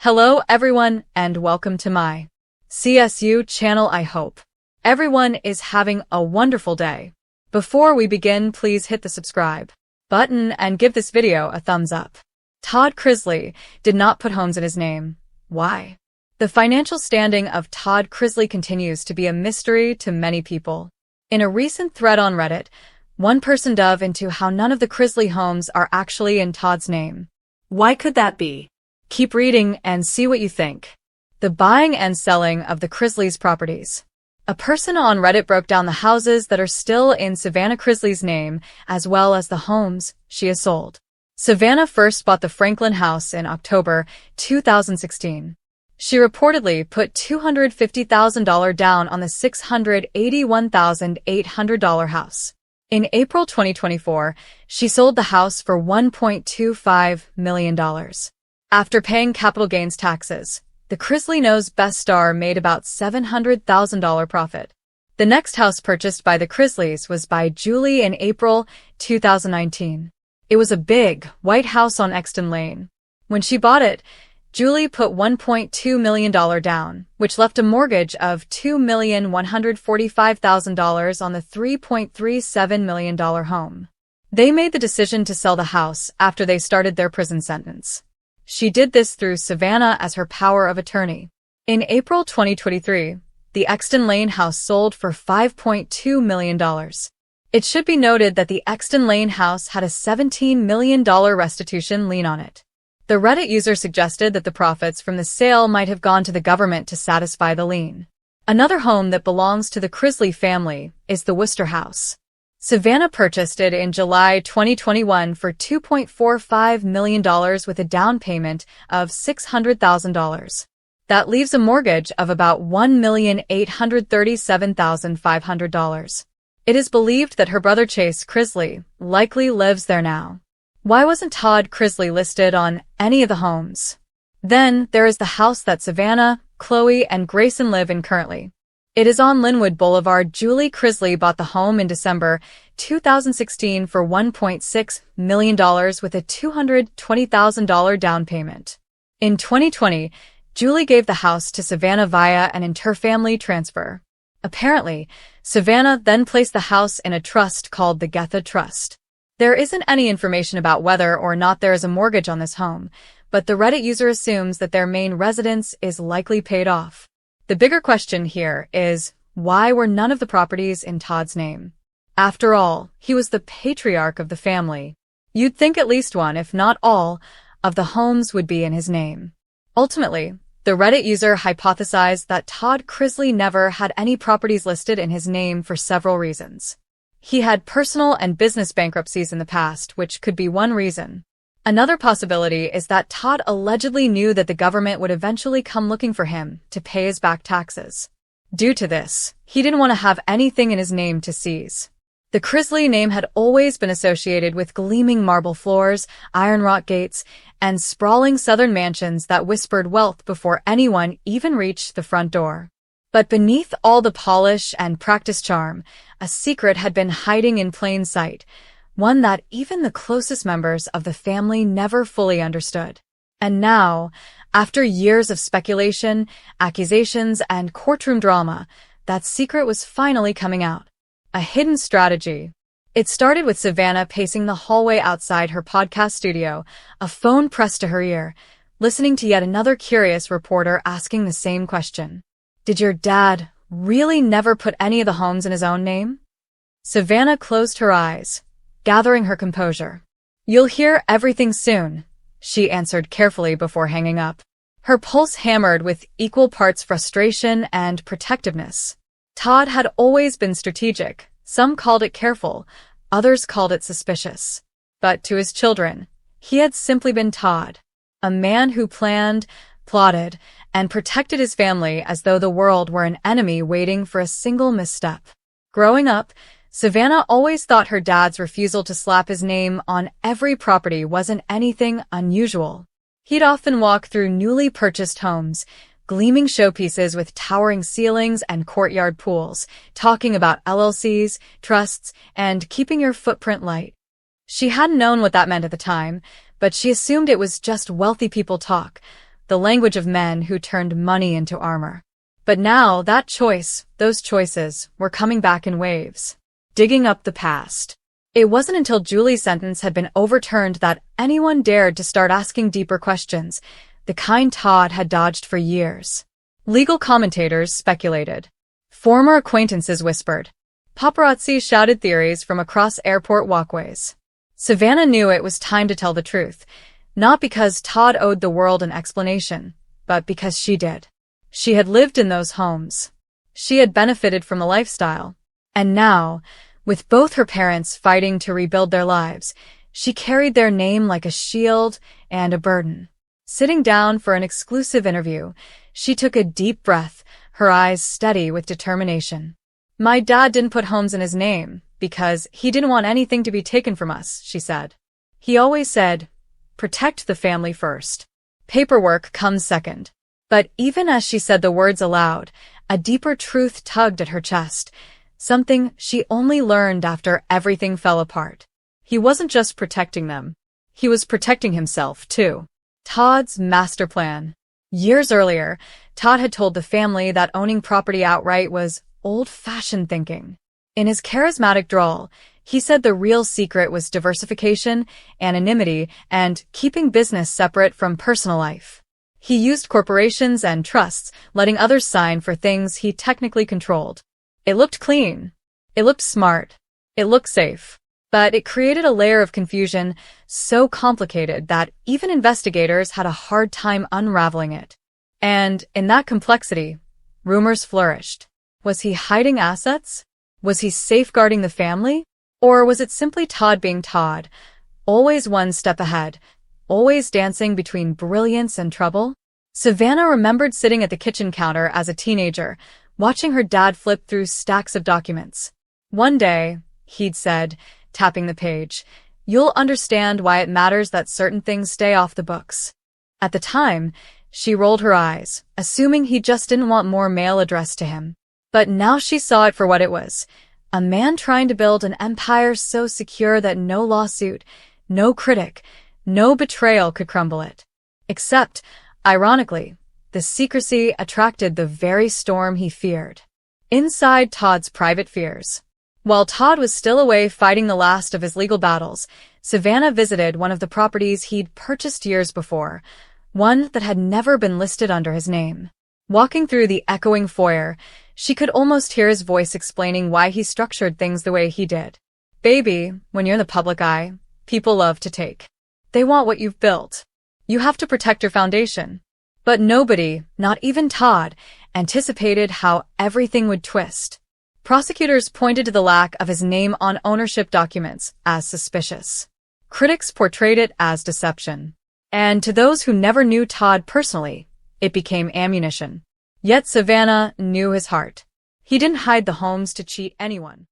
Hello everyone and welcome to my CSU channel. I hope everyone is having a wonderful day. Before we begin, please hit the subscribe button and give this video a thumbs up. Todd Chrisley did not put homes in his name. Why? The financial standing of Todd Chrisley continues to be a mystery to many people. In a recent thread on Reddit, one person dove into how none of the Chrisley homes are actually in Todd's name. Why could that be? Keep reading and see what you think. The buying and selling of the Chrisley's properties. A person on Reddit broke down the houses that are still in Savannah Chrisley's name, as well as the homes she has sold. Savannah first bought the Franklin house in October 2016. She reportedly put $250,000 down on the $681,800 house. In April 2024, she sold the house for $1.25 million. After paying capital gains taxes, the Chrisley Knows Best star made about $700,000 profit. The next house purchased by the Chrisleys was by Julie in April 2019. It was a big, white house on Exton Lane. When she bought it, Julie put $1.2 million down, which left a mortgage of $2,145,000 on the $3.37 million home. They made the decision to sell the house after they started their prison sentence. She did this through Savannah as her power of attorney. In April 2023, the Exton Lane house sold for $5.2 million. It should be noted that the Exton Lane house had a $17 million restitution lien on it. The Reddit user suggested that the profits from the sale might have gone to the government to satisfy the lien. Another home that belongs to the Chrisley family is the Worcester house. Savannah purchased it in July 2021 for $2.45 million with a down payment of $600,000. That leaves a mortgage of about $1,837,500. It is believed that her brother Chase Chrisley likely lives there now. Why wasn't Todd Chrisley listed on any of the homes? Then there is the house that Savannah, Chloe, and Grayson live in currently. It is on Linwood Boulevard. Julie Chrisley bought the home in December 2016 for $1.6 million with a $220,000 down payment. In 2020, Julie gave the house to Savannah via an interfamily transfer. Apparently, Savannah then placed the house in a trust called the Getha Trust. There isn't any information about whether or not there is a mortgage on this home, but the Reddit user assumes that their main residence is likely paid off. The bigger question here is, why were none of the properties in Todd's name? After all, he was the patriarch of the family. You'd think at least one, if not all, of the homes would be in his name. Ultimately, the Reddit user hypothesized that Todd Chrisley never had any properties listed in his name for several reasons. He had personal and business bankruptcies in the past, which could be one reason. Another possibility is that Todd allegedly knew that the government would eventually come looking for him to pay his back taxes. Due to this, he didn't want to have anything in his name to seize. The Chrisley name had always been associated with gleaming marble floors, iron wrought gates, and sprawling southern mansions that whispered wealth before anyone even reached the front door. But beneath all the polish and practiced charm, a secret had been hiding in plain sight, one that even the closest members of the family never fully understood. And now, after years of speculation, accusations, and courtroom drama, that secret was finally coming out. A hidden strategy. It started with Savannah pacing the hallway outside her podcast studio, a phone pressed to her ear, listening to yet another curious reporter asking the same question. Did your dad really never put any of the homes in his own name? Savannah closed her eyes, gathering her composure. You'll hear everything soon, she answered carefully before hanging up. Her pulse hammered with equal parts frustration and protectiveness. Todd had always been strategic. Some called it careful, others called it suspicious. But to his children, he had simply been Todd, a man who planned, plotted, and protected his family as though the world were an enemy waiting for a single misstep. Growing up, Savannah always thought her dad's refusal to slap his name on every property wasn't anything unusual. He'd often walk through newly purchased homes, gleaming showpieces with towering ceilings and courtyard pools, talking about LLCs, trusts, and keeping your footprint light. She hadn't known what that meant at the time, but she assumed it was just wealthy people talk, the language of men who turned money into armor. But now those choices, were coming back in waves, digging up the past. It wasn't until Julie's sentence had been overturned that anyone dared to start asking deeper questions, the kind Todd had dodged for years. Legal commentators speculated. Former acquaintances whispered. Paparazzi shouted theories from across airport walkways. Savannah knew it was time to tell the truth, not because Todd owed the world an explanation, but because she did. She had lived in those homes. She had benefited from the lifestyle. And now, with both her parents fighting to rebuild their lives, she carried their name like a shield and a burden. Sitting down for an exclusive interview, she took a deep breath, her eyes steady with determination. My dad didn't put homes in his name because he didn't want anything to be taken from us, she said. He always said, protect the family first. Paperwork comes second. But even as she said the words aloud, a deeper truth tugged at her chest, something she only learned after everything fell apart. He wasn't just protecting them. He was protecting himself, too. Todd's master plan. Years earlier, Todd had told the family that owning property outright was old-fashioned thinking. In his charismatic drawl, he said the real secret was diversification, anonymity, and keeping business separate from personal life. He used corporations and trusts, letting others sign for things he technically controlled. It looked clean. It looked smart. It looked safe. But it created a layer of confusion so complicated that even investigators had a hard time unraveling it. And in that complexity, rumors flourished. Was he hiding assets? Was he safeguarding the family? Or was it simply Todd being Todd, always one step ahead, always dancing between brilliance and trouble? Savannah remembered sitting at the kitchen counter as a teenager, watching her dad flip through stacks of documents. One day, he'd said, tapping the page, you'll understand why it matters that certain things stay off the books. At the time, she rolled her eyes, assuming he just didn't want more mail addressed to him. But now she saw it for what it was. A man trying to build an empire so secure that no lawsuit, no critic, no betrayal could crumble it. Except, ironically, the secrecy attracted the very storm he feared. Inside Todd's private fears. While Todd was still away fighting the last of his legal battles, Savannah visited one of the properties he'd purchased years before, one that had never been listed under his name. Walking through the echoing foyer, she could almost hear his voice explaining why he structured things the way he did. Baby, when you're in the public eye, people love to take. They want what you've built. You have to protect your foundation. But nobody, not even Todd, anticipated how everything would twist. Prosecutors pointed to the lack of his name on ownership documents as suspicious. Critics portrayed it as deception. And to those who never knew Todd personally, it became ammunition. Yet Savannah knew his heart. He didn't hide the homes to cheat anyone.